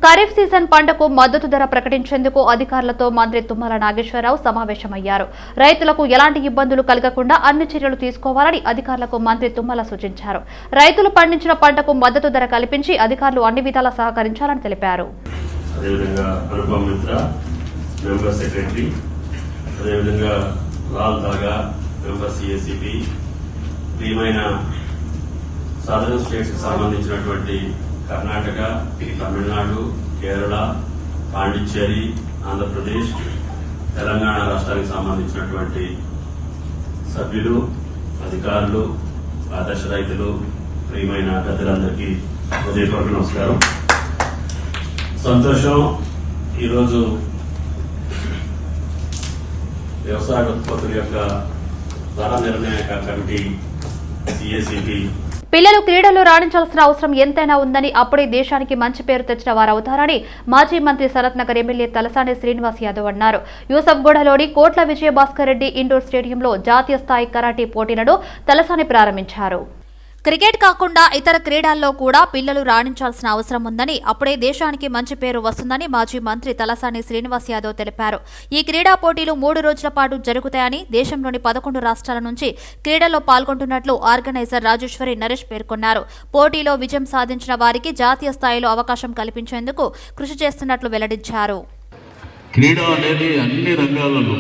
Kharif season పంటకు మద్దతు ధర ప్రకటించేందుకు అధికారులతో మంత్రి తుమ్మల నాగేశ్వరరావు సమావేశమయ్యారు. రైతులకు ఎలాంటి ఇబ్బందులు కలగకుండా అన్ని చర్యలు తీసుకోవాలని అధికారులకు మంత్రి తుమ్మల సూచించారు. రైతులు పండించిన పంటకు మద్దతు ధర కల్పించి అధికారులు అన్ని విధాలా సహకరించాలని తెలిపారు. సదరన్ స్టేట్స్ కి సంబంధించినటువంటి కర్ణాటక, తమిళనాడు, కేరళ, పాండిచ్చేరి, ఆంధ్రప్రదేశ్, తెలంగాణ రాష్ట్రానికి సంబంధించినటువంటి సభ్యులు, అధికారులు, ఆదర్శ రైతులు, ప్రియమైన పెద్దలందరికీ హృదయపూర్వక నమస్కారం. సంతోషం. ఈరోజు వ్యవసాయ ఉత్పత్తుల యొక్క ధర నిర్ణయాక కమిటీ సిఎసిపి పిల్లలు క్రీడల్లో రాణించాల్సిన అవసరం ఎంతైనా ఉందని, అప్పుడే దేశానికి మంచి పేరు తెచ్చిన వారవుతారని మాజీ మంత్రి శరత్ నగర్ ఎమ్మెల్యే తలసాని శ్రీనివాస్ యాదవ్ అన్నారు. యూసఫ్గూడలోని కోట్ల విజయభాస్కర్ రెడ్డి ఇండోర్ స్టేడియంలో జాతీయ స్థాయి కరాటే పోటీలను తలసాని ప్రారంభించారు. క్రికెట్ కాకుండా ఇతర క్రీడల్లో కూడా పిల్లలు రాణించాల్సిన అవసరం ఉందని, అప్పుడే దేశానికి మంచి పేరు వస్తుందని మాజీ మంత్రి తలసాని శ్రీనివాస్ యాదవ్ తెలిపారు. ఈ క్రీడా పోటీలు 3 రోజుల పాటు జరుగుతాయని, దేశంలోని 11 రాష్ట్రాల నుంచి క్రీడల్లో పాల్గొంటున్నట్లు ఆర్గనైజర్ రాజేశ్వరి నరేష్ పేర్కొన్నారు. పోటీలో విజయం సాధించిన వారికి జాతీయ స్థాయిలో అవకాశం కల్పించేందుకు కృషి చేస్తున్నట్లు వెల్లడించారు. క్రీడ అనేది అన్ని రంగాలలో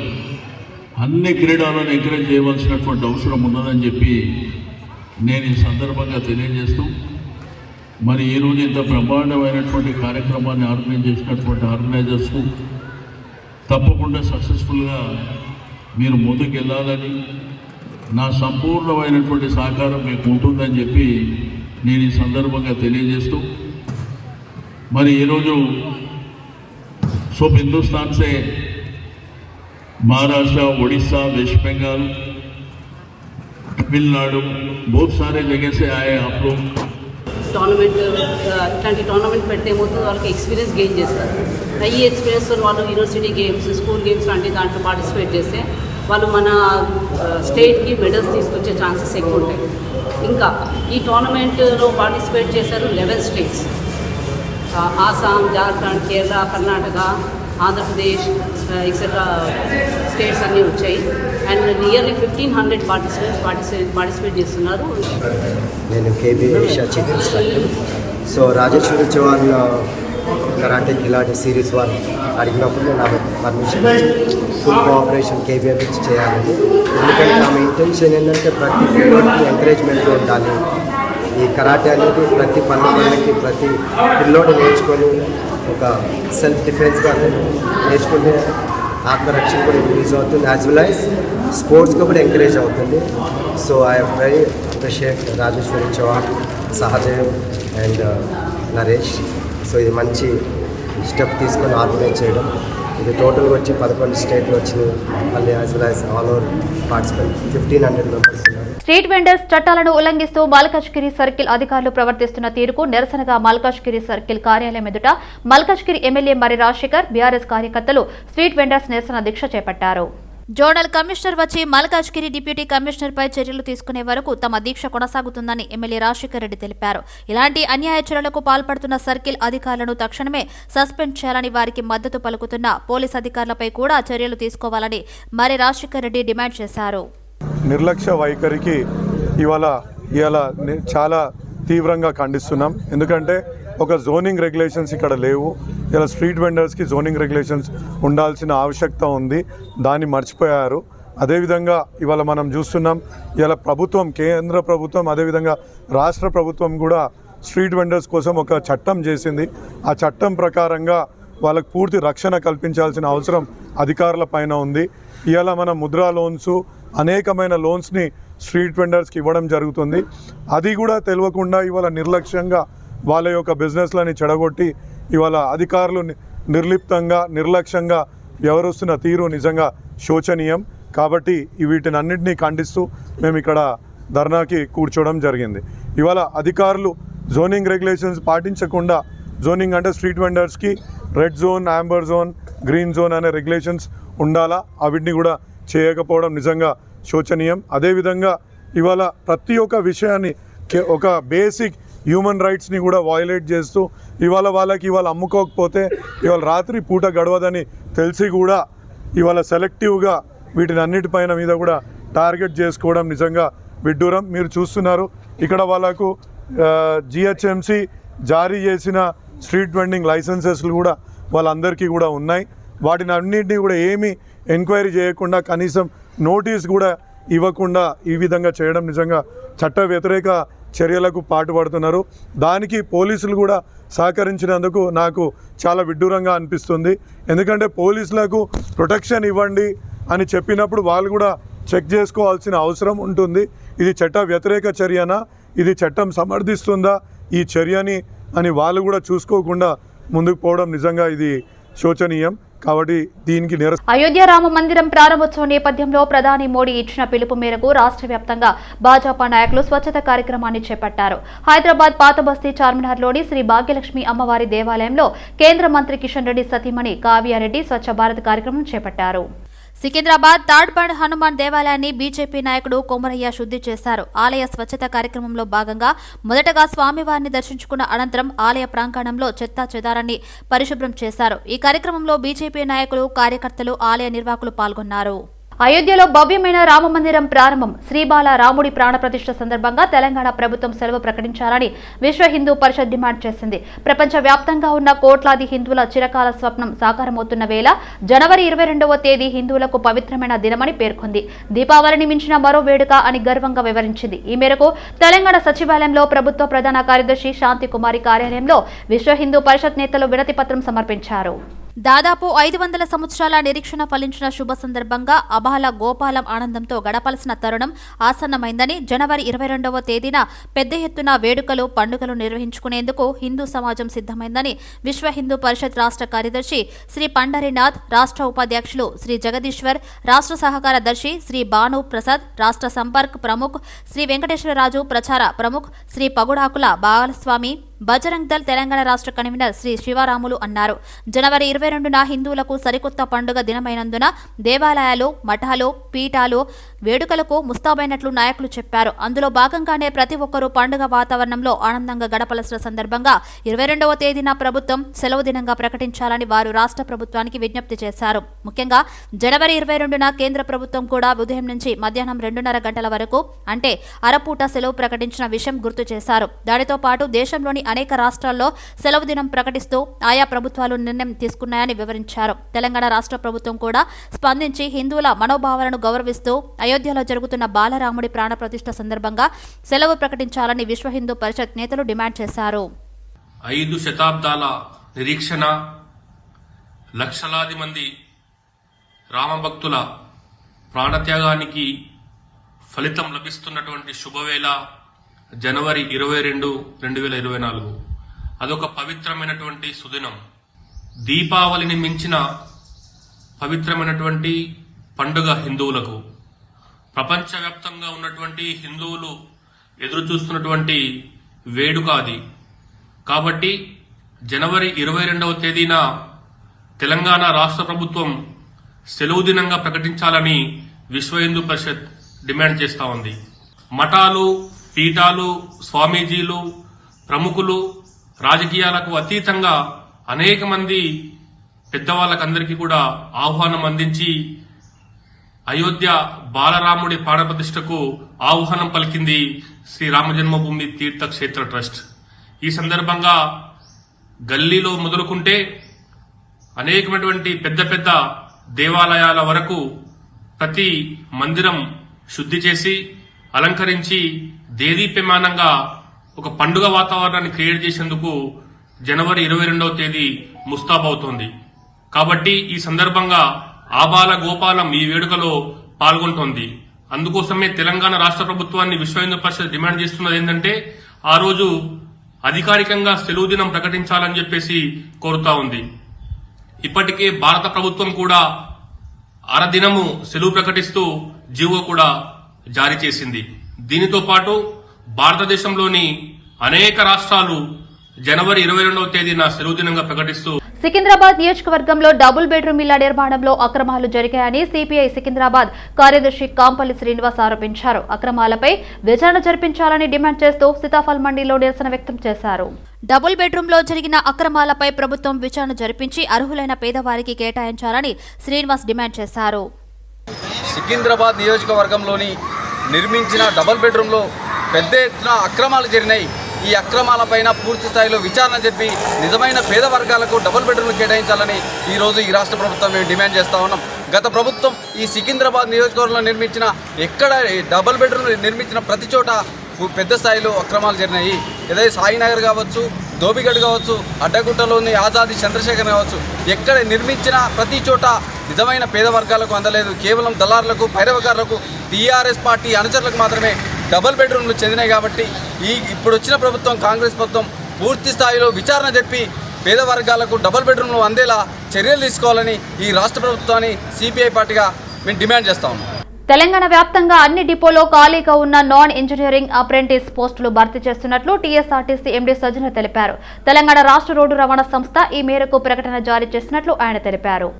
అన్ని క్రీడలను ఎంకరేజ్ చేయవలసినటువంటి అవసరం ఉన్నదని చెప్పి నేను ఈ సందర్భంగా తెలియజేస్తూ, మరి ఈరోజు ఇంత బ్రహ్మాండమైనటువంటి కార్యక్రమాన్ని ఆర్గనైజ్ చేసినటువంటి ఆర్గనైజర్స్కు తప్పకుండా సక్సెస్ఫుల్గా మీరు ముందుకు వెళ్ళాలని, నా సంపూర్ణమైనటువంటి సహకారం మీకు ఉంటుందని చెప్పి నేను ఈ సందర్భంగా తెలియజేస్తూ, మరి ఈరోజు सब हिंदुस्तान से महाराष्ट्र, उड़ीसा, वेस्ट बंगाल, तमिलनाडु, बहुत सारे जगह से आए आप लोग. టోర్నమెంట్ ఇట్లాంటి టోర్నమెంట్ పెడితే ఏమవుతుంది, వాళ్ళకి ఎక్స్పీరియన్స్ గెయిన్ చేస్తారు. ఈ ఎక్స్పీరియన్స్ వాళ్ళు యూనివర్సిటీ గేమ్స్, స్కూల్ గేమ్స్ లాంటి దాంట్లో పార్టిసిపేట్ చేస్తే వాళ్ళు మన స్టేట్కి మెడల్స్ తీసుకొచ్చే ఛాన్సెస్ ఎక్కువ ఉంటాయి. ఇంకా ఈ టోర్నమెంట్లో పార్టిసిపేట్ చేశారు 11 స్టేట్స్, ఆసాం, జార్ఖండ్, కేరళ, కర్ణాటక, ఆంధ్రప్రదేశ్ ఎక్సెట్రా స్టేట్స్ అన్నీ వచ్చాయి. అండ్ నియర్లీ 1500 పార్టిసిపేట్ చేస్తున్నారు. నేను KB Asia chief instructor. So Rajeshwari Chauhan karate కిలాడి series 1 అడిగినప్పుడు నేను ఆమె పర్మిషన్ ఫుల్ కోఆపరేషన్ కేబీఎం ఇచ్చి చేయాలని. ఎందుకంటే ఆమె ఇంటెన్షన్ ఏంటంటే ప్రతి పిల్లోడికి ఎంకరేజ్మెంట్ ఉండాలి. ఈ కరాటే అనేది ప్రతి పల్లెకి ప్రతి పిల్లోడు నేర్చుకొని ఒక సెల్ఫ్ డిఫెన్స్గా నేర్చుకుంటే ఆత్మరక్షణ కూడా ఇంక్రీజ్ అవుతుంది, యాజ్ వెల్ యాజ్ స్పోర్ట్స్గా కూడా ఎంకరేజ్ అవుతుంది. So I'm very appreciate Rajeshwari Chauhan, Sahadev and Naresh. So ఇది మంచి స్టెప్ తీసుకొని ఆర్గనైజ్ చేయడం. ఇది టోటల్గా వచ్చి 11 స్టేట్లు వచ్చినాయి. మళ్ళీ as well as all over participant 1500 members ఉన్నారు. స్ట్రీట్ వెండర్స్ చట్టాలను ఉల్లంఘిస్తూ మల్కాజ్గిరి సర్కిల్ అధికారులు ప్రవర్తిస్తున్న తీరుకు నిరసనగా మల్కాజ్గిరి సర్కిల్ కార్యాలయం ఎదుట మల్కాజ్గిరి ఎమ్మెల్యే మరి రాజశేఖర్, బీఆర్ఎస్ కార్యకర్తలు స్ట్రీట్ వెండర్స్ నిరసన దీక్ష చేపట్టారు. జోనల్ కమిషనర్ వచ్చి మల్కాజ్గిరి డిప్యూటీ కమిషనర్పై చర్యలు తీసుకునే వరకు తమ దీక్ష కొనసాగుతుందని ఎమ్మెల్యే రాజశేఖర్ రెడ్డి తెలిపారు. ఇలాంటి అన్యాయ చర్యలకు పాల్పడుతున్న సర్కిల్ అధికారులను తక్షణమే సస్పెండ్ చేయాలని, వారికి మద్దతు పలుకుతున్న పోలీస్ అధికారులపై కూడా చర్యలు తీసుకోవాలని మరి రాజశేఖర్ రెడ్డి డిమాండ్ చేశారు. నిర్లక్ష్య వైఖరికి ఇవాళ చాలా తీవ్రంగా ఖండిస్తున్నాం. ఎందుకంటే ఒక జోనింగ్ రెగ్యులేషన్స్ ఇక్కడ లేవు. ఇలా స్ట్రీట్ వెండర్స్కి జోనింగ్ రెగ్యులేషన్స్ ఉండాల్సిన ఆవశ్యకత ఉంది, దాన్ని మర్చిపోయారు. అదేవిధంగా ఇవాళ మనం చూస్తున్నాం, ఇలా ప్రభుత్వం, కేంద్ర ప్రభుత్వం, అదేవిధంగా రాష్ట్ర ప్రభుత్వం కూడా స్ట్రీట్ వెండర్స్ కోసం ఒక చట్టం చేసింది. ఆ చట్టం ప్రకారంగా వాళ్ళకు పూర్తి రక్షణ కల్పించాల్సిన అవసరం అధికారుల పైన ఉంది. ఇవాళ మన ముద్రా లోన్స్, అనేకమైన లోన్స్ని స్ట్రీట్ వెండర్స్కి ఇవ్వడం జరుగుతుంది. అది కూడా తెలియకుండా ఇవాళ నిర్లక్ష్యంగా వాళ్ళ యొక్క బిజినెస్లని చెడగొట్టి ఇవాళ అధికారులు నిర్లిప్తంగా, నిర్లక్ష్యంగా వ్యవహరిస్తున్న తీరు నిజంగా శోచనీయం. కాబట్టి వీటిని అన్నింటినీ ఖండిస్తూ మేము ఇక్కడ ధర్నాకి కూర్చోవడం జరిగింది. ఇవాళ అధికారులు జోనింగ్ రెగ్యులేషన్స్ పాటించకుండా, జోనింగ్ అంటే స్ట్రీట్ వెండర్స్కి red zone, amber zone, green zone అనే రెగ్యులేషన్స్ ఉండాలా, వీటిని కూడా చేయకపోవడం నిజంగా శోచనీయం. అదేవిధంగా ఇవాళ ప్రతి ఒక్క విషయాన్ని ఒక బేసిక్ హ్యూమన్ రైట్స్ని కూడా వయలేట్ చేస్తూ ఇవాళ వాళ్ళకి ఇవాళ అమ్ముకోకపోతే ఇవాళ రాత్రి పూట గడవదని తెలిసి కూడా ఇవాళ సెలెక్టివ్గా వీటిని అన్నిటిపైన మీద కూడా టార్గెట్ చేసుకోవడం నిజంగా విడ్డూరం. మీరు చూస్తున్నారు ఇక్కడ వాళ్ళకు జిహెచ్ఎంసి జారీ చేసిన స్ట్రీట్ వెండింగ్ లైసెన్సెస్లు కూడా వాళ్ళందరికీ కూడా ఉన్నాయి. వాటిని అన్నింటినీ కూడా ఏమీ ఎంక్వైరీ చేయకుండా కనీసం నోటీస్ కూడా ఇవ్వకుండా ఈ విధంగా చేయడం నిజంగా చట్ట వ్యతిరేక చర్యలకు పాటుపడుతున్నారు. దానికి పోలీసులు కూడా సహకరించినందుకు నాకు చాలా విడ్డూరంగా అనిపిస్తుంది. ఎందుకంటే పోలీసులకు ప్రొటెక్షన్ ఇవ్వండి అని చెప్పినప్పుడు వాళ్ళు కూడా చెక్ చేసుకోవాల్సిన అవసరం ఉంటుంది. ఇది చట్ట వ్యతిరేక చర్యనా, ఇది చట్టం సమర్థిస్తుందా ఈ చర్యని అని వాళ్ళు కూడా చూసుకోకుండా ముందుకు పోవడం నిజంగా ఇది శోచనీయం. కాబట్టి దీనికి అయోధ్య రామ మందిరం ప్రారంభోత్సవం నేపథ్యంలో ప్రధాని మోడీ ఇచ్చిన పిలుపు మేరకు రాష్ట్ర వ్యాప్తంగా భాజపా నాయకులు స్వచ్ఛత కార్యక్రమాన్ని చేపట్టారు. హైదరాబాద్ పాత బస్తీ చార్మినార్లోని శ్రీ భాగ్యలక్ష్మి అమ్మవారి దేవాలయంలో కేంద్ర మంత్రి కిషన్ రెడ్డి సతీమణి కావ్యారెడ్డి స్వచ్ఛ భారత్ కార్యక్రమం చేపట్టారు. సికింద్రాబాద్ తాడ్బండ్ హనుమాన్ దేవాలయాన్ని బీజేపీ నాయకుడు కొమరయ్య శుద్ధి చేశారు. ఆలయ స్వచ్ఛత కార్యక్రమంలో భాగంగా మొదటగా స్వామివారిని దర్శించుకున్న అనంతరం ఆలయ ప్రాంగణంలో చెత్తా చెదారాన్ని పరిశుభ్రం చేశారు. ఈ కార్యక్రమంలో బీజేపీ నాయకులు, కార్యకర్తలు, ఆలయ నిర్వాహకులు పాల్గొన్నారు. అయోధ్యలో భవ్యమైన రామమందిరం ప్రారంభం. శ్రీబాల రాముడి ప్రాణప్రతిష్ఠ సందర్భంగా తెలంగాణ ప్రభుత్వం సెలవు ప్రకటించాలని విశ్వ హిందూ పరిషత్ డిమాండ్ చేసింది. ప్రపంచ వ్యాప్తంగా ఉన్న కోట్లాది హిందువుల చిరకాల స్వప్నం సాకారమవుతున్న వేళ జనవరి 22వ తేదీ హిందువులకు పవిత్రమైన దినమని పేర్కొంది. దీపావళిని మించిన మరో వేడుక అని గర్వంగా వివరించింది. ఈ మేరకు తెలంగాణ సచివాలయంలో ప్రభుత్వ ప్రధాన కార్యదర్శి శాంతి కుమారి కార్యాలయంలో విశ్వ హిందూ పరిషత్ నేతలు వినతి పత్రం సమర్పించారు. దాదాపు 500 సంవత్సరాల నిరీక్షణ ఫలించిన శుభ సందర్భంగా అబాల గోపాలం ఆనందంతో గడపాల్సిన తరుణం ఆసన్నమైందని, జనవరి 22వ తేదీన పెద్ద ఎత్తున వేడుకలు, పండుగలు నిర్వహించుకునేందుకు హిందూ సమాజం సిద్ధమైందని విశ్వ హిందూ పరిషత్ రాష్ట్ర కార్యదర్శి శ్రీ పండరీనాథ్, రాష్ట్ర ఉపాధ్యక్షులు శ్రీ జగదీశ్వర్, రాష్ట్ర సహకార దర్శి శ్రీ భాను ప్రసాద్, రాష్ట్ర సంపర్క్ ప్రముఖ్ శ్రీ వెంకటేశ్వరరాజు, ప్రచార ప్రముఖ్ శ్రీ పగుడాకుల బాలస్వామి, బజరంగ్ దళ్ తెలంగాణ రాష్ట్ర కన్వీనర్ శ్రీ శివరాములు అన్నారు. జనవరి 22న హిందువులకు సరికొత్త పండుగ దినమైనందున దేవాలయాలు, మఠాలు, పీఠాలు వేడుకలకు ముస్తాబైనట్లు నాయకులు చెప్పారు. అందులో భాగంగానే ప్రతి ఒక్కరూ పండుగ వాతావరణంలో ఆనందంగా గడపలసిన సందర్భంగా 22వ తేదీన ప్రభుత్వం సెలవు దినంగా ప్రకటించాలని వారు రాష్ట్ర ప్రభుత్వానికి విజ్ఞప్తి చేశారు. ముఖ్యంగా జనవరి 22న కేంద్ర ప్రభుత్వం కూడా ఉదయం నుంచి మధ్యాహ్నం 2:30 గంటల వరకు అంటే అరపూట సెలవు ప్రకటించిన విషయం గుర్తు చేశారు. దానితో పాటు దేశంలోని అనేక రాష్ట్రాల్లో సెలవు దినం ప్రకటిస్తూ ఆయా ప్రభుత్వాలు నిర్ణయం తీసుకున్నాయని వివరించారు. తెలంగాణ రాష్ట్ర ప్రభుత్వం కూడా స్పందించి హిందువుల మనోభావాలను గౌరవిస్తూ అయోధ్యలో జరుగుతున్న బాలరాముడి ప్రాణప్రతిష్ఠ సందర్భంగా సెలవు ప్రకటించాలని విశ్వ హిందూ పరిషత్ నేతలు డిమాండ్ చేశారు. 5 శతాబ్దాల నిరీక్షణ, లక్షలాది మంది రామభక్తుల ప్రాణత్యాగానికి ఫలితం లభిస్తున్నటువంటి శుభవేళ జనవరి 22, 2024. అదొక పవిత్రమైనటువంటి సుదినం. దీపావళిని మించిన పవిత్రమైనటువంటి పండుగ హిందువులకు. ప్రపంచవ్యాప్తంగా ఉన్నటువంటి హిందువులు ఎదురు చూస్తున్నటువంటి వేడుక అది. కాబట్టి జనవరి 22వ తేదీన తెలంగాణ రాష్ట్ర ప్రభుత్వం సెలవు దినంగా ప్రకటించాలని విశ్వ హిందూ పరిషత్ డిమాండ్ చేస్తా ఉంది. మఠాలు, పీఠాలు, స్వామీజీలు, ప్రముఖులు, రాజకీయాలకు అతీతంగా అనేక మంది పెద్దవాళ్ళకందరికీ కూడా ఆహ్వానం అందించి అయోధ్య బాలరాముడి ప్రాణప్రతిష్ఠకు ఆహ్వానం పలికింది శ్రీ రామ జన్మభూమి తీర్థక్షేత్ర ట్రస్ట్. ఈ సందర్భంగా గల్లీలో మొదలుకుంటే అనేకమైనటువంటి పెద్ద పెద్ద దేవాలయాల వరకు ప్రతి మందిరం శుద్ధి చేసి అలంకరించి దేదీప్యమానంగా ఒక పండుగ వాతావరణాన్ని క్రియేట్ చేసేందుకు జనవరి 22వ తేదీ ముస్తాబవుతోంది. కాబట్టి ఈ సందర్భంగా ఆబాల గోపాలం ఈ వేడుకలో పాల్గొంటోంది. అందుకోసమే తెలంగాణ రాష్ట్ర ప్రభుత్వాన్ని విశ్వ హిందూ పరిషత్ డిమాండ్ చేస్తున్నది ఏంటంటే ఆ రోజు అధికారికంగా సెలవు దినం ప్రకటించాలని చెప్పేసి కోరుతా ఉంది. ఇప్పటికే భారత ప్రభుత్వం కూడా అరదినము సెలవు ప్రకటిస్తూ జీవో కూడా జారీ చేసింది. దీనితో పాటు భారతదేశంలోని అనేక రాష్ట్రాలు జనవరి 22వ తేదీన సెలవు దినంగా ప్రకటిస్తూ సికింద్రాబాద్ నియోజకవర్గంలో డబుల్ బెడ్రూమ్ ఇళ్ల నిర్మాణంలో అక్రమాలు జరిగాయని సిపిఐ సికింద్రాబాద్ కార్యదర్శి కాంపల్లి శ్రీనివాస్ ఆరోపించారు. అక్రమాలపై విచారణ జరిపించాలని డిమాండ్ చేస్తూ సీతాఫల్ మండీలో నిరసన వ్యక్తం చేశారు. డబుల్ బెడ్రూమ్లో జరిగిన అక్రమాలపై ప్రభుత్వం విచారణ జరిపించి అర్హులైన పేదవారికి కేటాయించాలని శ్రీనివాస్ డిమాండ్ చేశారు. సికింద్రాబాద్ నియోజకవర్గంలోని నిర్మించిన డబుల్ బెడ్రూమ్లో పెద్ద ఎత్తున అక్రమాలు జరిగినాయి. ఈ అక్రమాలపైన పూర్తి స్థాయిలో విచారణ జరిపి నిజమైన పేద వర్గాలకు డబుల్ బెడ్రూమ్లు కేటాయించాలని ఈరోజు ఈ రాష్ట్ర ప్రభుత్వం మేము డిమాండ్ చేస్తూ ఉన్నాం. గత ప్రభుత్వం ఈ సికింద్రాబాద్ నియోజకవర్గంలో నిర్మించిన డబుల్ బెడ్రూమ్ నిర్మించిన ప్రతి చోట పెద్ద స్థాయిలో అక్రమాలు జరిగినాయి. ఏదైతే సాయినగర్ కావచ్చు, దోబిగఢ్ కావచ్చు, అడ్డగుట్టలోని ఆజాదీ చంద్రశేఖర్ కావచ్చు, ఎక్కడ నిర్మించిన ప్రతి చోట నిజమైన పేద వర్గాలకు అందలేదు. కేవలం దళారులకు, పైరవకారులకు, టీఆర్ఎస్ పార్టీ అనుచరులకు మాత్రమే డబుల్ బెడ్రూమ్లు చెందినాయి. కాబట్టి ఇప్పుడు వచ్చిన ప్రభుత్వం కాంగ్రెస్ ప్రభుత్వం పూర్తి స్థాయిలో విచారణ చెప్పి పేద వర్గాలకు డబుల్ బెడ్రూమ్లు అందేలా చర్యలు తీసుకోవాలని ఈ రాష్ట్ర ప్రభుత్వాన్ని సిపిఐ పార్టీగా మేము డిమాండ్ చేస్తా ఉన్నాం. తెలంగాణ వ్యాప్తంగా అన్ని డిపోలో ఖాళీగా ఉన్న నాన్ ఇంజనీరింగ్ అప్రెంటిస్ పోస్టులు భర్తీ చేస్తున్నట్లు టీఎస్ఆర్టీసీ ఎండీ సజ్జన తెలిపారు. తెలంగాణ రాష్ట్ర రోడ్డు రవాణా సంస్థ ఈ మేరకు ప్రకటన జారీ చేసినట్లు ఆయన తెలిపారు.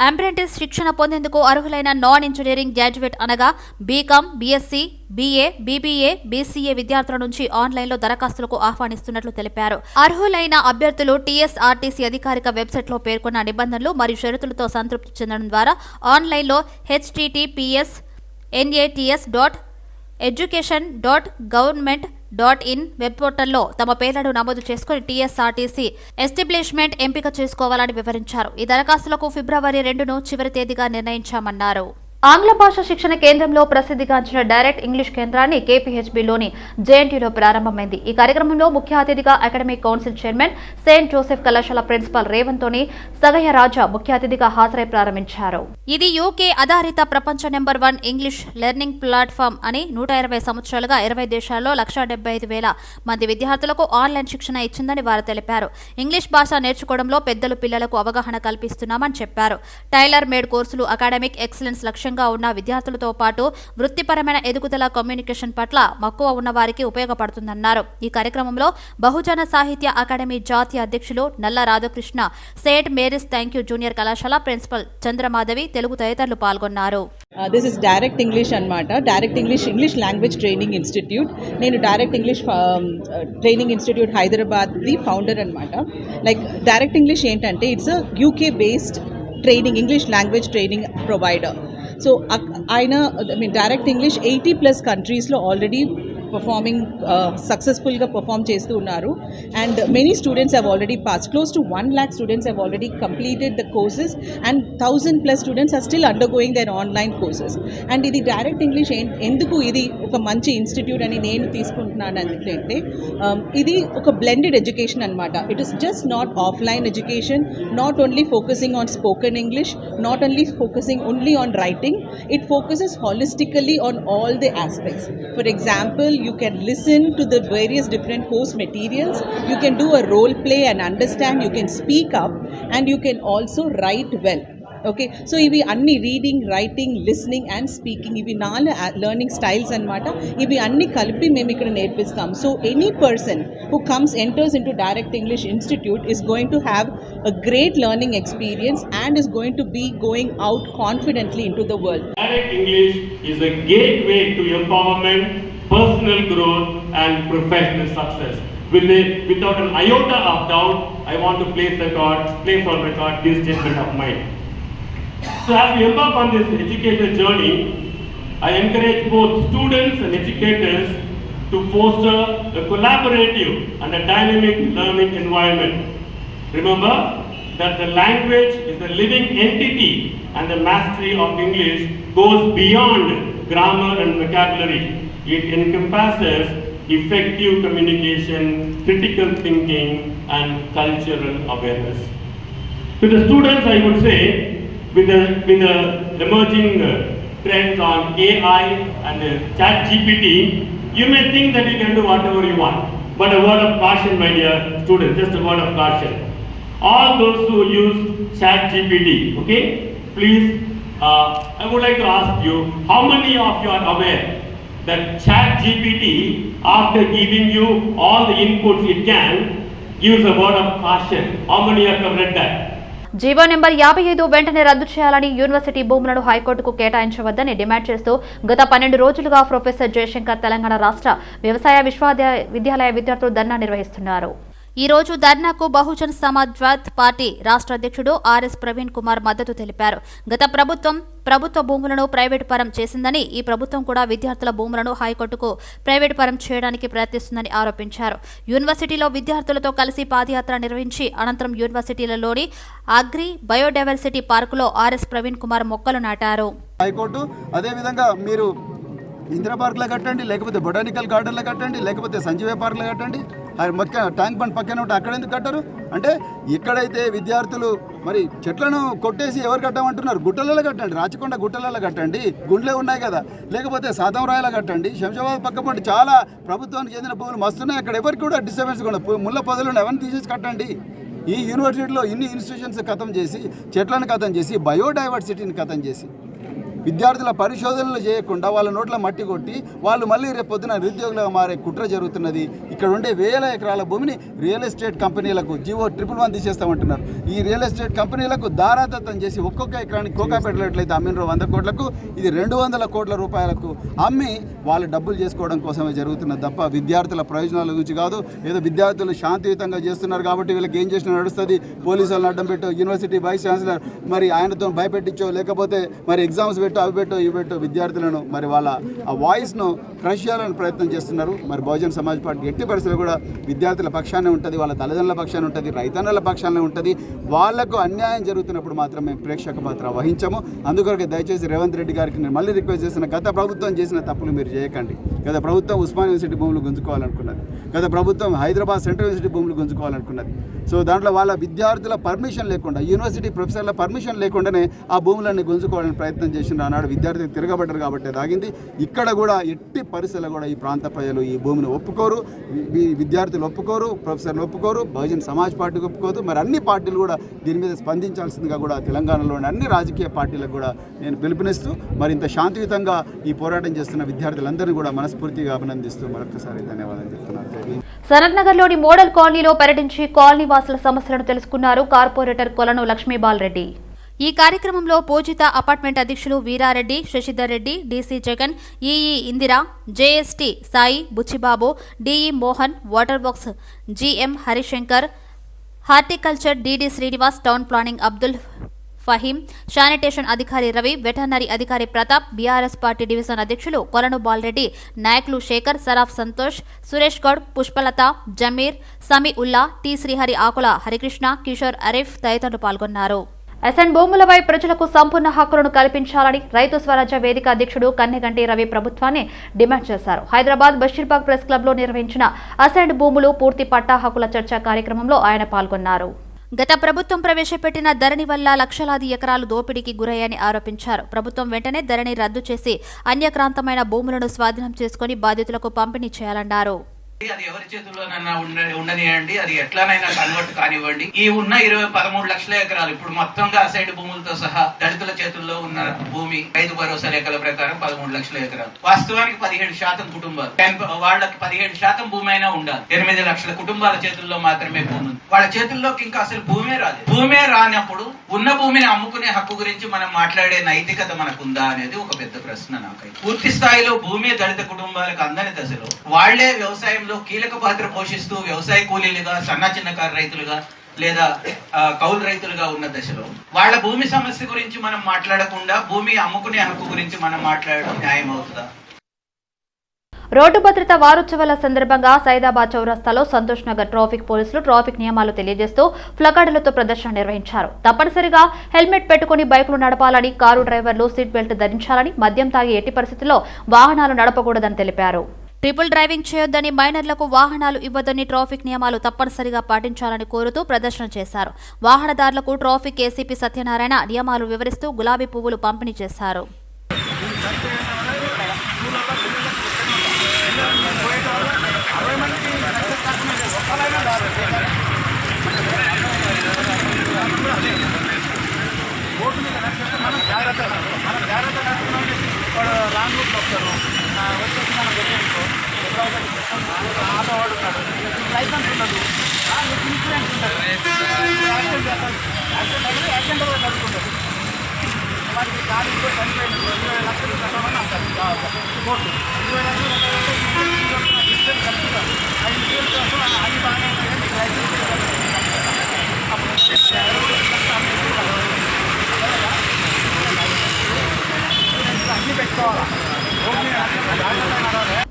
అప్రెంటిస్ శిక్షణ పొందేందుకు అర్హులైన నాన్ ఇంజనీరింగ్ గ్రాడ్యుయేట్ అనగా BCom, BSc, BA, BBA, BCA విద్యార్థుల నుంచి ఆన్లైన్లో దరఖాస్తులకు ఆహ్వానిస్తున్నట్లు తెలిపారు. అర్హులైన అభ్యర్థులు టీఎస్ఆర్టీసీ అధికారిక వెబ్సైట్లో పేర్కొన్న నిబంధనలు మరియు షరతులతో సంతృప్తి చెందడం ద్వారా ఆన్లైన్లో https://education.government.in వెబ్ పోర్టల్లో తమ పేర్లను నమోదు చేసుకుని టీఎస్ఆర్టీసీ ఎస్టాబ్లిష్మెంట్ ఎంపిక చేసుకోవాలని వివరించారు. ఈ దరఖాస్తులకు ఫిబ్రవరి 2ను చివరి తేదీగా నిర్ణయించామన్నారు. ఆంగ్ల భాష శిక్షణ కేంద్రంలో ప్రసిద్ధిగాంచిన డైరెక్ట్ ఇంగ్లీష్ కేంద్రాన్ని కేపీహెచ్బీలోని జేఎన్టీలో ప్రారంభమైంది. ఈ కార్యక్రమంలో ముఖ్య అతిథిగా academic council chairman Saint Joseph కళాశాల ప్రిన్సిపల్ రేవంతోని సగయ్య రాజా ముఖ్య అతిథిగా హాజరై ప్రారంభించారు. ఇది యూకే ఆధారిత ప్రపంచ నెంబర్ 1 ఇంగ్లీష్ లెర్నింగ్ ప్లాట్ఫామ్ అని 120 సంవత్సరాలుగా 20 దేశాల్లో 175,000 మంది విద్యార్థులకు ఆన్లైన్ శిక్షణ ఇచ్చిందని వారు తెలిపారు. ఇంగ్లీష్ భాష నేర్చుకోవడంలో పెద్దలు పిల్లలకు అవగాహన కల్పిస్తున్నామని చెప్పారు. టైలర్ మేడ్ కోర్సులు అకాడమిక్ ఎక్సలెన్స్ లక్ష్యంగా ఉన్న విద్యార్థులతో పాటు వృత్తిపరమైన ఎదుగుదల, కమ్యూనికేషన్ పట్ల మక్కువ ఉన్న వారికి ఉపయోగపడుతుందన్నారు. ఈ కార్యక్రమంలో బహుజన సాహిత్య అకాడమీ జాతీయ అధ్యక్షులు Nalla Radhakrishna, saint Mary's thank you junior కళాశాల ప్రిన్సిపల్ చంద్రమాధవి, తెలుగు తదితరులు పాల్గొన్నారు. దిస్ ఇస్ డైరెక్ట్ ఇంగ్లీష్ అన్నమాట. Direct English language training institute. నేను direct English training institute Hyderabad the founder అన్నమాట. లైక్ డైరెక్ట్ ఇంగ్లీష్ ఏంటంటే it's a UK based training, English language training provider. So direct English 80+ కంట్రీస్లో already సక్సెస్ఫుల్గా perform చేస్తూ ఉన్నారు. And many students have already pass. Close to 1 lakh students have already completed the courses and 1000+ students are still undergoing their online courses. And ఇది direct English ఎందుకు ఇది ఒక మంచి institute అని నేను తీసుకుంటున్నాను అంటే ఇది ఒక బ్లెండెడ్ ఎడ్యుకేషన్ అనమాట. It is just not offline education, not only focusing on spoken English, not only focusing only on writing. It focuses holistically on all the aspects. For example, you can listen to the various different course materials, you can do a role play and understand, you can speak up, and you can also write well. Okay, so ఇవి అన్ని reading, writing, listening and speaking, ఇవి 4 learning styles అనమాట. ఇవి అన్ని కలిపి మేము ఇక్కడ నేర్పిస్తాం. So any person who enters into direct English institute is going to have a great learning experience and is going to be going out confidently into the world. Direct English is a gateway to empowerment, personal growth and professional success. Without an iota of doubt, I want to place on record this statement of mine. So as we embark on this educational journey, I encourage both students and educators to foster a collaborative and a dynamic learning environment. Remember that the language is a living entity and the mastery of English goes beyond grammar and vocabulary. It encompasses effective communication, critical thinking and cultural awareness. To the students, I would say, with the emerging trends on AI and ChatGPT, you may think that you can do whatever you want. But a word of caution, my dear students, just a word of caution. All those who use ChatGPT, okay, please, I would like to ask you, how many of you are aware that ChatGPT, after giving you all the inputs it can, gives a word of caution. How many of you have read that? GO number 55 వెంటనే రద్దు చేయాలని, university భూములను హైకోర్టుకు కేటాయించవద్దని demand చేస్తూ గత 12 రోజులుగా professor Jayashankar Telangana రాష్ట్ర వ్యవసాయ విశ్వవిద్యాలయ విద్యార్థులు ధర్నా నిర్వహిస్తున్నారు. ఈ రోజు ధర్నాకు బహుజన్ సమాజ్వాద్ పార్టీ రాష్ట్ర అధ్యక్షుడు ఆర్ఎస్ ప్రవీణ్ కుమార్ మద్దతు తెలిపారు. గత ప్రభుత్వ భూములను ప్రైవేటు పరం చేసిందని, ఈ ప్రభుత్వం కూడా విద్యార్థుల భూములను హైకోర్టుకు ప్రైవేటు పరం చేయడానికి ప్రయత్నిస్తుందని ఆరోపించారు. యూనివర్సిటీలో విద్యార్థులతో కలిసి పాదయాత్ర నిర్వహించి అనంతరం యూనివర్సిటీలలోని అగ్రి బయోడైవర్సిటీ పార్కులో ఆర్ఎస్ ప్రవీణ్ కుమార్ మొక్కలు నాటారు. హైకోర్టు అదేవిధంగా మీరు ఇందిరా పార్క్లో కట్టండి, లేకపోతే బొటానికల్ గార్డెన్లో కట్టండి, లేకపోతే సంజీవ పార్క్లో కట్టండి, మొత్తం ట్యాంక్ బండ్ పక్కన ఉంటే అక్కడ ఎందుకు కట్టరు? అంటే ఎక్కడైతే విద్యార్థులు మరి చెట్లను కొట్టేసి ఎవరు కట్టమంటున్నారు? గుట్టలలో కట్టండి, రాచకొండ గుట్టలలో కట్టండి, గుండ్లే ఉన్నాయి కదా, లేకపోతే సాతంరాయలో కట్టండి, శంషాబాద్ పక్కపండి చాలా ప్రభుత్వానికి చెందిన భూములు మస్తున్నాయి, అక్కడ ఎవరికి కూడా డిస్టర్బెన్స్ కూడా ముళ్ళ పొదలు ఎవరిని తీసేసి కట్టండి. ఈ యూనివర్సిటీలో ఇన్ని ఇన్స్టిట్యూషన్స్ ఖతం చేసి, చెట్లను ఖతం చేసి, బయోడైవర్సిటీని ఖతం చేసి, విద్యార్థుల పరిశోధనలు చేయకుండా వాళ్ళ నోట్ల మట్టి కొట్టి వాళ్ళు మళ్ళీ రేపు పొద్దున నిరుద్యోగులుగా మారే కుట్ర జరుగుతున్నది. ఇక్కడ ఉండే 1000 ఎకరాల భూమిని రియల్ ఎస్టేట్ కంపెనీలకు జీవో 111 తీసేస్తామంటున్నారు. ఈ రియల్ ఎస్టేట్ కంపెనీలకు దారాదత్తం చేసి ఒక్కొక్క ఎకరానికి కోకా పెట్టినట్లయితే అమ్మిన 100 కోట్లకు, ఇది 200 కోట్ల రూపాయలకు అమ్మి వాళ్ళు డబ్బులు చేసుకోవడం కోసమే జరుగుతున్నది తప్ప విద్యార్థుల ప్రయోజనాల గురించి కాదు. ఏదో విద్యార్థులు శాంతియుతంగా చేస్తున్నారు కాబట్టి వీళ్ళకి ఏం చేసినా నడుస్తుంది, పోలీసులను అడ్డం పెట్టో, యూనివర్సిటీ వైస్ ఛాన్సలర్ మరి ఆయనతో భయపెట్టించో, లేకపోతే మరి ఎగ్జామ్స్ పెట్టో, అవి పెట్టో ఇవి పెట్టో విద్యార్థులను మరి వాళ్ళ ఆ వాయిస్ను క్రష్ చేయాలని ప్రయత్నం చేస్తున్నారు. మరి బహుజన్ సమాజ్ పార్టీ ఎట్టి పరిస్థితులు కూడా విద్యార్థుల పక్షానే ఉంటుంది, వాళ్ళ తల్లిదండ్రుల పక్షానే ఉంటుంది, రైతన్నల పక్షానే ఉంటుంది. వాళ్లకు అన్యాయం జరుగుతున్నప్పుడు మాత్రం మేము ప్రేక్షక పాత్ర వహించము. అందుకొరకు దయచేసి రేవంత్ రెడ్డి గారికి నేను మళ్ళీ రిక్వెస్ట్ చేస్తున్న, గత ప్రభుత్వం చేసిన తప్పులు మీరు చేయకండి. గత ప్రభుత్వం ఉస్మాన్ యూనివర్సిటీ భూములు గుంజుకోవాలనుకున్నది, గత ప్రభుత్వం హైదరాబాద్ సెంట్రల్ యూనివర్సిటీ భూములు గుంజుకోవాలనుకున్నది. సో దాంట్లో వాళ్ళ విద్యార్థుల పర్మిషన్ లేకుండా, యూనివర్సిటీ ప్రొఫెసర్ల పర్మిషన్ లేకుండానే ఆ భూములన్నీ గుంజుకోవాలని ప్రయత్నం చేసిన ఆనాడు విద్యార్థులు తిరగబడ్డారు కాబట్టి దాగింది. ఇక్కడ కూడా ఎట్టి పరిస్థితుల్లో కూడా ఈ ప్రాంత ప్రజలు ఈ భూమిని ఒప్పుకోరు, విద్యార్థులు ఒప్పుకోరు, ప్రొఫెసర్లు ఒప్పుకోరు, బహుజన్ సమాజ్ పార్టీకి ఒప్పుకోదు. మరి అన్ని పార్టీలు కూడా దీని మీద స్పందించాల్సిందిగా కూడా తెలంగాణలోని అన్ని రాజకీయ పార్టీలకు కూడా నేను పిలుపునిస్తూ మరి ఇంత శాంతియుతంగా ఈ పోరాటం చేస్తున్న విద్యార్థులందరినీ కూడా మనస్ఫూర్తిగా అభినందిస్తూ మరొకసారి ధన్యవాదాలు చెప్తున్నాను. సనత్ నగర్లోని మోడల్ కాలనీలో పర్యటించి కాలనీ వాసుల సమస్యలను తెలుసుకున్నారు కార్పొరేటర్ కొలను లక్ష్మీబాల్ రెడ్డి. ఈ కార్యక్రమంలో పూజిత అపార్ట్మెంట్ అధ్యక్షులు Veera Reddy, Sasidhar Reddy, DC Jagan, EE Indira, JST Sai, Buchi Babu, DE Mohan, water works GM Harishankar, horticulture DD Srinivas, town planning Abdul Faheem, sanitation అధికారి రవి, వెటర్నరీ అధికారి ప్రతాప్, బీఆర్ఎస్ పార్టీ డివిజన్ అధ్యక్షులు కొలను బాలరెడ్డి, నాయకులు శేఖర్, సరాఫ్ సంతోష్, సురేష్ గౌడ్, పుష్పలత, జమీర్, సమీ ఉల్లా, టి శ్రీహరి, ఆకుల హరికృష్ణ, కిషోర్ అరీఫ్ తదితరులు పాల్గొన్నారు. ఎస్ఎన్ భూములపై ప్రజలకు సంపూర్ణ హక్కులను కల్పించాలని రైతు స్వరాజ్య వేదిక అధ్యక్షుడు కన్నెగంటి రవి ప్రభుత్వాన్ని డిమాండ్ చేశారు. హైదరాబాద్ బషీర్బాగ్ ప్రెస్ క్లబ్లో నిర్వహించిన అసైన్డ్ భూములు పూర్తి పట్టా హక్కుల చర్చా కార్యక్రమంలో ఆయన పాల్గొన్నారు. గత ప్రభుత్వం ప్రవేశపెట్టిన ధరణి వల్ల లక్షలాది ఎకరాలు దోపిడీకి గురయ్యాయని ఆరోపించారు. ప్రభుత్వం వెంటనే ధరణి రద్దు చేసి అన్యక్రాంతమైన భూములను స్వాధీనం చేసుకుని బాధితులకు పంపిణీ చేయాలన్నారు. అది ఎవరి చేతుల్లోనైనా ఉండనియండి, అది ఎట్లానైనా కన్వర్ట్ కానివ్వండి. ఈ ఉన్న 13 లక్షల ఎకరాలు ఇప్పుడు మొత్తంగా అసైడ్ భూములతో సహా దళితుల చేతుల్లో ఉన్న భూమి 5 భరోసా లెక్కల ప్రకారం 13 లక్షల ఎకరాలు. వాస్తవానికి 17% కుటుంబాలు, వాళ్ళకి 17% భూమి అయినా ఉండాలి. 8 లక్షల కుటుంబాల చేతుల్లో మాత్రమే భూమి ఉంది. వాళ్ళ చేతుల్లోకి ఇంకా అసలు భూమే రాదు. భూమే రానప్పుడు ఉన్న భూమిని అమ్ముకునే హక్కు గురించి మనం మాట్లాడే నైతికత మనకుందా అనేది ఒక పెద్ద ప్రశ్న నాకైతే. పూర్తి స్థాయిలో భూమి దళిత కుటుంబాలకు అందని దశలో వాళ్లే వ్యవసాయం కీలక పాత్ర పోషిస్తూ వ్యవసాయ కూలీలుగా, సన్న చిన్నకారు రైతులుగా లేదా కౌలు రైతులుగా ఉన్న దశలో వాళ్ళ భూమి సమస్య గురించి మనం మాట్లాడకుండా భూమి అమ్ముకునే హక్కు గురించి మనం మాట్లాడడం న్యాయం అవుతుందా? రోడ్డు భద్రత వారోత్సవాల సందర్భంగా సైదాబాద్ చౌరస్తాలో సంతోష్ నగర్ ట్రాఫిక్ పోలీసులు ట్రాఫిక్ నియమాలు తెలియజేస్తూ ప్లకార్డులతో ప్రదర్శన నిర్వహించారు. తప్పనిసరిగా హెల్మెట్ పెట్టుకుని బైకులు నడపాలని, కారు డ్రైవర్లు సీట్ బెల్ట్ ధరించాలని, మద్యం తాగి ఎట్టి పరిస్థితుల్లో వాహనాలు నడపకూడదని తెలిపారు. ట్రిపుల్ డ్రైవింగ్ చేయొద్దని, మైనర్లకు వాహనాలు ఇవ్వదని, ట్రాఫిక్ నియమాలు తప్పనిసరిగా పాటించాలని కోరుతూ ప్రదర్శన చేశారు. వాహనదారులకు ట్రాఫిక్ ఏసీపీ సత్యనారాయణ నియమాలు వివరిస్తూ గులాబీ పువ్వులు పంపిణీ చేశారు. లైసెన్స్ ఉండదు.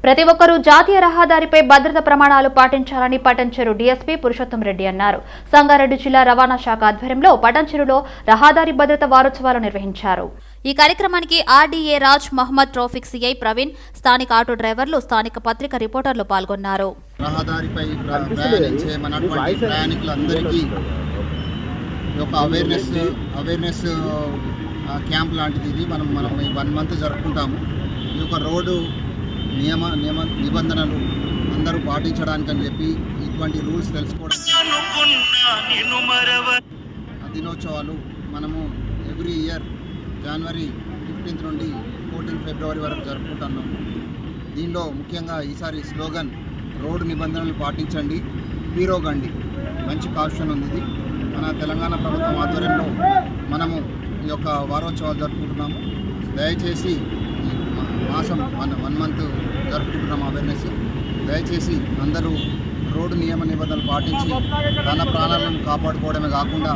ప్రతి ఒక్కరూ జాతీయ రహదారిపై భద్రత ప్రమాణాలు పాటించాలని పటంచెరు డీఎస్పీ పురుషోత్తం రెడ్డి అన్నారు. సంగారెడ్డి జిల్లా రవాణా శాఖ ఆధ్వర్యంలో పటంచెరులో రహదారి భద్రత వారోత్సవాలు నిర్వహించారు. ఈ కార్యక్రమానికి RDA Raj Mohammed, traffic CI Praveen, స్థానిక ఆటో డ్రైవర్లు, స్థానిక పత్రిక రిపోర్టర్లు పాల్గొన్నారు. రహదారిపై ప్రయాణించే మనటువంటి ప్రయాణికులందరికీ ఒక అవేర్నెస్ క్యాంప్ లాంటిది ఇది మనం 1 మంత్ జరుపుకుంటాము. ఈ యొక్క రోడ్డు నిబంధనలు అందరూ పాటించడానికి అని చెప్పి ఇటువంటి రూల్స్ తెలుసుకోవడం దినోత్సవాలు మనము ఎవ్రీ ఇయర్ జనవరి 15 నుండి 14 ఫిబ్రవరి వరకు జరుపుకుంటున్నాము. దీనిలో ముఖ్యంగా ఈసారి స్లోగన్ రోడ్డు నిబంధనలు పాటించండి, హీరో గండి. మంచి కాషన్ ఉంది. ఇది మన తెలంగాణ ప్రభుత్వం ఆధ్వర్యంలో మనము ఈ యొక్క వారోత్సవాలు జరుపుకుంటున్నాము. దయచేసి ఈ మాసం 1 మంత్ జరుపుకుంటున్నాము అవేర్నెస్. దయచేసి అందరూ రోడ్డు నిబంధనలు పాటించి తన ప్రాణాలను కాపాడుకోవడమే కాకుండా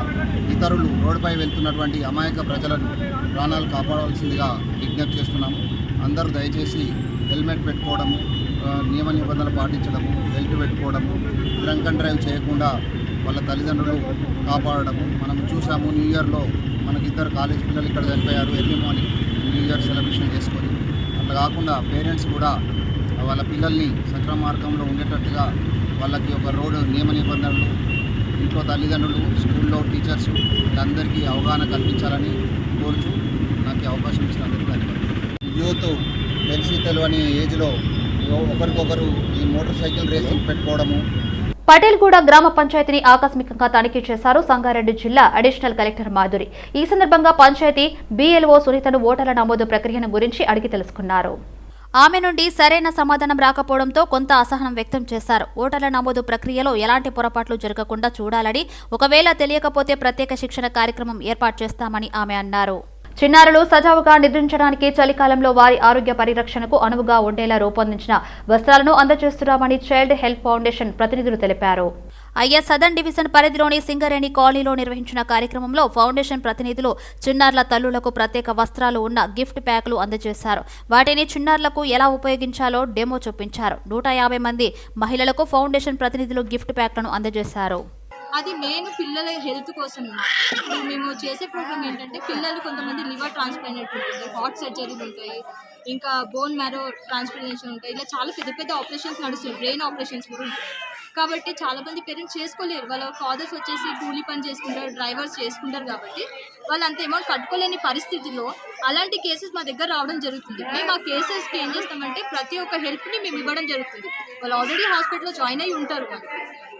ఇతరులు రోడ్డుపై వెళ్తున్నటువంటి అమాయక ప్రజలను ప్రాణాలు కాపాడవలసిందిగా విజ్ఞప్తి చేస్తున్నాము. అందరూ దయచేసి హెల్మెట్ పెట్టుకోవడము, నిబంధనలు పాటించడము, బెల్ట్ పెట్టుకోవడము, డ్రంక్ అండ్ డ్రైవ్ చేయకుండా వాళ్ళ తల్లిదండ్రులు కాపాడడము. మనం చూసాము న్యూ ఇయర్లో మనకి 2 కాలేజ్ పిల్లలు ఇక్కడ చనిపోయారు early morning new year celebration చేసుకొని. అట్లా కాకుండా పేరెంట్స్ కూడా వాళ్ళ పిల్లల్ని సక్రమ మార్గంలో ఉండేటట్టుగా వాళ్ళకి ఒక రోడ్డు నిబంధనలు ఇంట్లో తల్లిదండ్రులు, స్కూల్లో టీచర్స్ వీళ్ళందరికీ అవగాహన కల్పించాలని కోరుచు నాకు అవకాశం ఇచ్చినందుకు ధన్యవాదాలు. యూత్ తెలిసి తెలియని ఏజ్లో ఒకరికొకరు ఈ మోటార్ సైకిల్ రేసింగ్ పెట్టుకోవడము. పటేల్గూడ గ్రామ పంచాయతీని ఆకస్మికంగా తనిఖీ చేశారు సంగారెడ్డి జిల్లా అడిషనల్ కలెక్టర్ మాధురి. ఈ సందర్భంగా పంచాయతీ BLO సునీతను ఓటర్ల నమోదు ప్రక్రియను గురించి అడిగి తెలుసుకున్నారు. ఆమె నుండి సరైన సమాధానం రాకపోవడంతో కొంత అసహనం వ్యక్తం చేశారు. ఓటర్ల నమోదు ప్రక్రియలో ఎలాంటి పొరపాట్లు జరగకుండా చూడాలని, ఒకవేళ తెలియకపోతే ప్రత్యేక శిక్షణ కార్యక్రమం ఏర్పాటు చేస్తామని ఆమె అన్నారు. చిన్నారులు సజావుగా నిద్రించడానికి చలికాలంలో వారి ఆరోగ్య పరిరక్షణకు అనువుగా ఉండేలా రూపొందించిన వస్త్రాలను అందజేస్తున్నామని చైల్డ్ హెల్ప్ ఫౌండేషన్ ప్రతినిధులు తెలిపారు. ఐఎస్ సదర్న్ డివిజన్ పరిధిలోని సింగరేణి కాలనీలో నిర్వహించిన కార్యక్రమంలో ఫౌండేషన్ ప్రతినిధులు చిన్నారుల తల్లులకు ప్రత్యేక వస్త్రాలు ఉన్న గిఫ్ట్ ప్యాక్లు అందజేశారు. వాటిని చిన్నారులకు ఎలా ఉపయోగించాలో డెమో చూపించారు. 150 మంది మహిళలకు ఫౌండేషన్ ప్రతినిధులు గిఫ్ట్ ప్యాక్లను అందజేశారు. అది మెయిన్ పిల్లల హెల్త్ కోసం. ఇప్పుడు మేము చేసే ప్రోగ్రామ్ ఏంటంటే పిల్లలు కొంతమంది లివర్ ట్రాన్స్ప్లాంట్ ఉంటుంది, హార్ట్ సర్జరీలు ఉంటాయి, ఇంకా బోన్ మ్యారో ట్రాన్స్ప్లాంటేషన్ ఉంటాయి. ఇలా చాలా పెద్ద పెద్ద ఆపరేషన్స్ నడుస్తాయి, బ్రెయిన్ ఆపరేషన్స్ కూడా ఉంటాయి. కాబట్టి చాలామంది పేరెంట్స్ చేసుకోలేరు. వాళ్ళ ఫాదర్స్ వచ్చేసి కూలీ పని చేసుకుంటారు, డ్రైవర్స్ చేసుకుంటారు. కాబట్టి వాళ్ళు అంత అమౌంట్ కట్టుకోలేని పరిస్థితిలో అలాంటి కేసెస్ మా దగ్గర రావడం జరుగుతుంది. మేము ఆ కేసెస్కి ఏం చేస్తామంటే ప్రతి ఒక్క హెల్ప్ని మేము ఇవ్వడం జరుగుతుంది. వాళ్ళు ఆల్రెడీ హాస్పిటల్లో జాయిన్ అయ్యి ఉంటారు,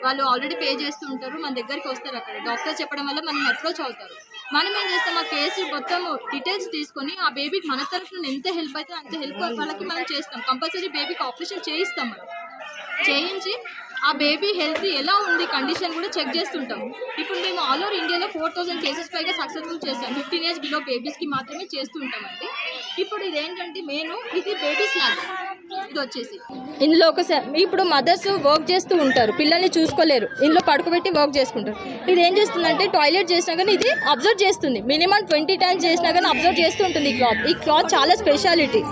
వాళ్ళు ఆల్రెడీ పే చేస్తూ ఉంటారు, మన దగ్గరికి వస్తారు. అక్కడ డాక్టర్ చెప్పడం వల్ల మనం అప్రోచ్ అవుతారు. మనం ఏం చేస్తాం, ఆ కేసు మొత్తం డీటెయిల్స్ తీసుకొని ఆ బేబీకి మన తరఫున ఎంత హెల్ప్ అయితే అంత హెల్ప్ వాళ్ళకి మనం చేస్తాం. కంపల్సరీ బేబీకి ఆపరేషన్ చేయిస్తాం. మనం చేయించి ఆ బేబీ హెల్త్ ఎలా ఉంది కండిషన్ కూడా చెక్ చేస్తుంటాం. ఇప్పుడు మేము ఆల్ ఓవర్ ఇండియాలో 4000 కేసెస్ పైగా సక్సెస్ఫుల్ చేస్తాం. 15 years బిలో బేబీస్కి మాత్రమే చేస్తూ ఉంటామండి. ఇప్పుడు ఇదేంటంటే ఇది బేబీస్ ల్యాబ్. ఇది వచ్చేసి ఇందులో ఇప్పుడు మదర్స్ వర్క్ చేస్తూ ఉంటారు, పిల్లల్ని చూసుకోలేరు, ఇందులో పడుకోబెట్టి వర్క్ చేసుకుంటారు. ఇది ఏం చేస్తుందంటే టాయిలెట్ చేసినా కానీ ఇది అబ్జర్వ్ చేస్తుంది. మినిమం 20 times చేసినా కానీ అబ్జర్వ్ చేస్తూ ఉంటుంది. ఈ క్లాత్ చాలా స్పెషాలిటీ.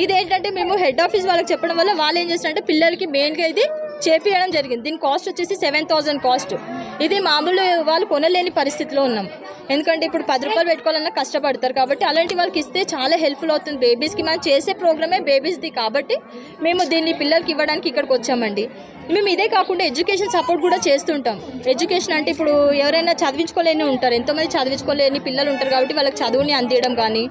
ఇది ఏంటంటే మేము హెడ్ ఆఫీస్ వాళ్ళకి చెప్పడం వల్ల వాళ్ళు ఏం చేస్తారంటే పిల్లలకి మెయిన్గా ఇది చేపియడం జరిగింది. దీని కాస్ట్ వచ్చేసి 7000 కాస్ట్. ఇది మామూలు వాళ్ళు కొనలేని పరిస్థితిలో ఉన్నాం. ఎందుకంటే ఇప్పుడు 10 రూపాయలు పెట్టుకోవాలన్నా కష్టపడతారు. కాబట్టి అలాంటి వాళ్ళకి ఇస్తే చాలా హెల్ప్ఫుల్ అవుతుంది బేబీస్కి. మనం చేసే ప్రోగ్రామే బేబీస్ది కాబట్టి మేము దీన్ని పిల్లలకి ఇవ్వడానికి ఇక్కడికి వచ్చామండి. మేము ఇదే కాకుండా ఎడ్యుకేషన్ సపోర్ట్ కూడా చేస్తుంటాం. ఎడ్యుకేషన్ అంటే ఇప్పుడు ఎవరైనా చదివించుకోలేని ఉంటారు, ఎంతోమంది చదివించుకోలేని పిల్లలు ఉంటారు. కాబట్టి వాళ్ళకి చదువుని అందించడం కానీ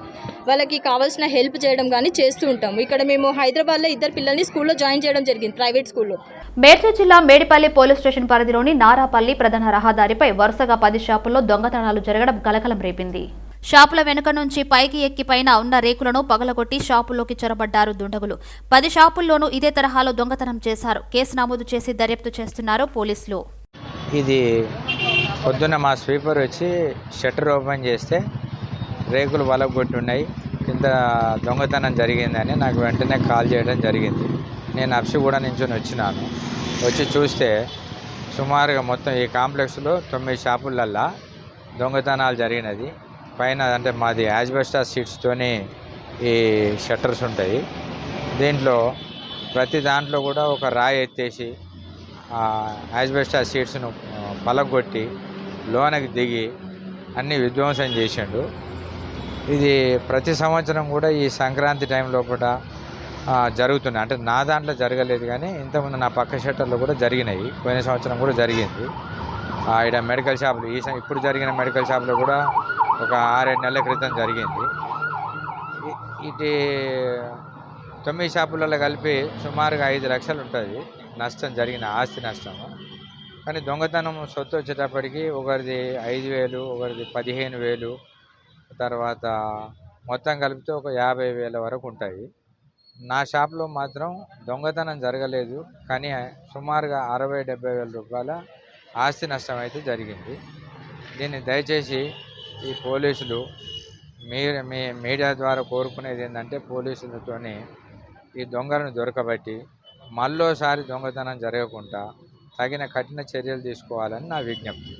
వాళ్ళకి కావాల్సిన హెల్ప్ చేయడం కానీ చేస్తూ ఉంటాం. ఇక్కడ మేము హైదరాబాద్లో 2 పిల్లల్ని స్కూల్లో జాయిన్ చేయడం జరిగింది, ప్రైవేట్ స్కూల్లో. మేడ్చల్ జిల్లా మేడిపల్లి పోలీస్ స్టేషన్ పరిధిలోని నారాపల్లి ప్రధాన రహదారిపై వరుసగా 10 షాపుల్లో దొంగతనాలు జరగడం కలకలం రేపింది. షాపుల వెనుక నుంచి పైకి ఎక్కి పైన ఉన్న రేకులను పగలగొట్టి షాపుల్లోకి చొరబడ్డారు దుండగులు. 10 షాపుల్లోనూ ఇదే తరహాలో దొంగతనం చేశారు. కేసు నమోదు చేసి దర్యాప్తు చేస్తున్నారు పోలీసులు. ఇది పొద్దున్న మా స్వీపర్ వచ్చి షట్టర్ ఓపెన్ చేస్తే రేకులు వలగొట్టున్నాయి, కింద దొంగతనం జరిగిందని నాకు వెంటనే కాల్ చేయడం జరిగింది. నేను అప్సిగూడ నుంచి వచ్చినాను. వచ్చి చూస్తే సుమారుగా మొత్తం ఈ కాంప్లెక్స్లో 9 షాపులల్లా దొంగతనాలు జరిగినది. పైన అంటే మాది యాజ్బెస్టాస్ షీట్స్తోని ఈ షట్టర్స్ ఉంటాయి. దీంట్లో ప్రతి దాంట్లో కూడా ఒక రాయి ఎత్తేసి యాజ్బెస్టాస్ షీట్స్ను పలగొట్టి లోనకి దిగి అన్ని విధ్వంసం చేసిండు. ఇది ప్రతి సంవత్సరం కూడా ఈ సంక్రాంతి టైంలో కూడా జరుగుతున్నాయి. అంటే నా దాంట్లో జరగలేదు కానీ ఇంతకుముందు నా పక్క షట్టర్లో కూడా జరిగినాయి. పోయిన సంవత్సరం కూడా జరిగింది. ఇక్కడ మెడికల్ షాపులు ఇప్పుడు జరిగిన మెడికల్ షాపులో కూడా ఒక 6-7 నెలల క్రితం జరిగింది. ఇది 9 షాపులలో కలిపి సుమారుగా 5 లక్షలు ఉంటుంది నష్టం, జరిగిన ఆస్తి నష్టము. కానీ దొంగతనం సొత్తు వచ్చేటప్పటికి ఒకరిది 5,000, ఒకరిది 15,000, తర్వాత మొత్తం కలిపితే ఒక 50,000 వరకు ఉంటాయి. నా షాప్లో మాత్రం దొంగతనం జరగలేదు, కానీ సుమారుగా 60-70 వేల రూపాయల ఆస్తి నష్టం అయితే జరిగింది. దీన్ని దయచేసి ఈ పోలీసులు మీ మీడియా ద్వారా కోరుకునేది ఏంటంటే పోలీసులతోని ఈ దొంగలను దొరకబట్టి మళ్ళోసారి దొంగతనం జరగకుండా తగిన కఠిన చర్యలు తీసుకోవాలని నా విజ్ఞప్తి.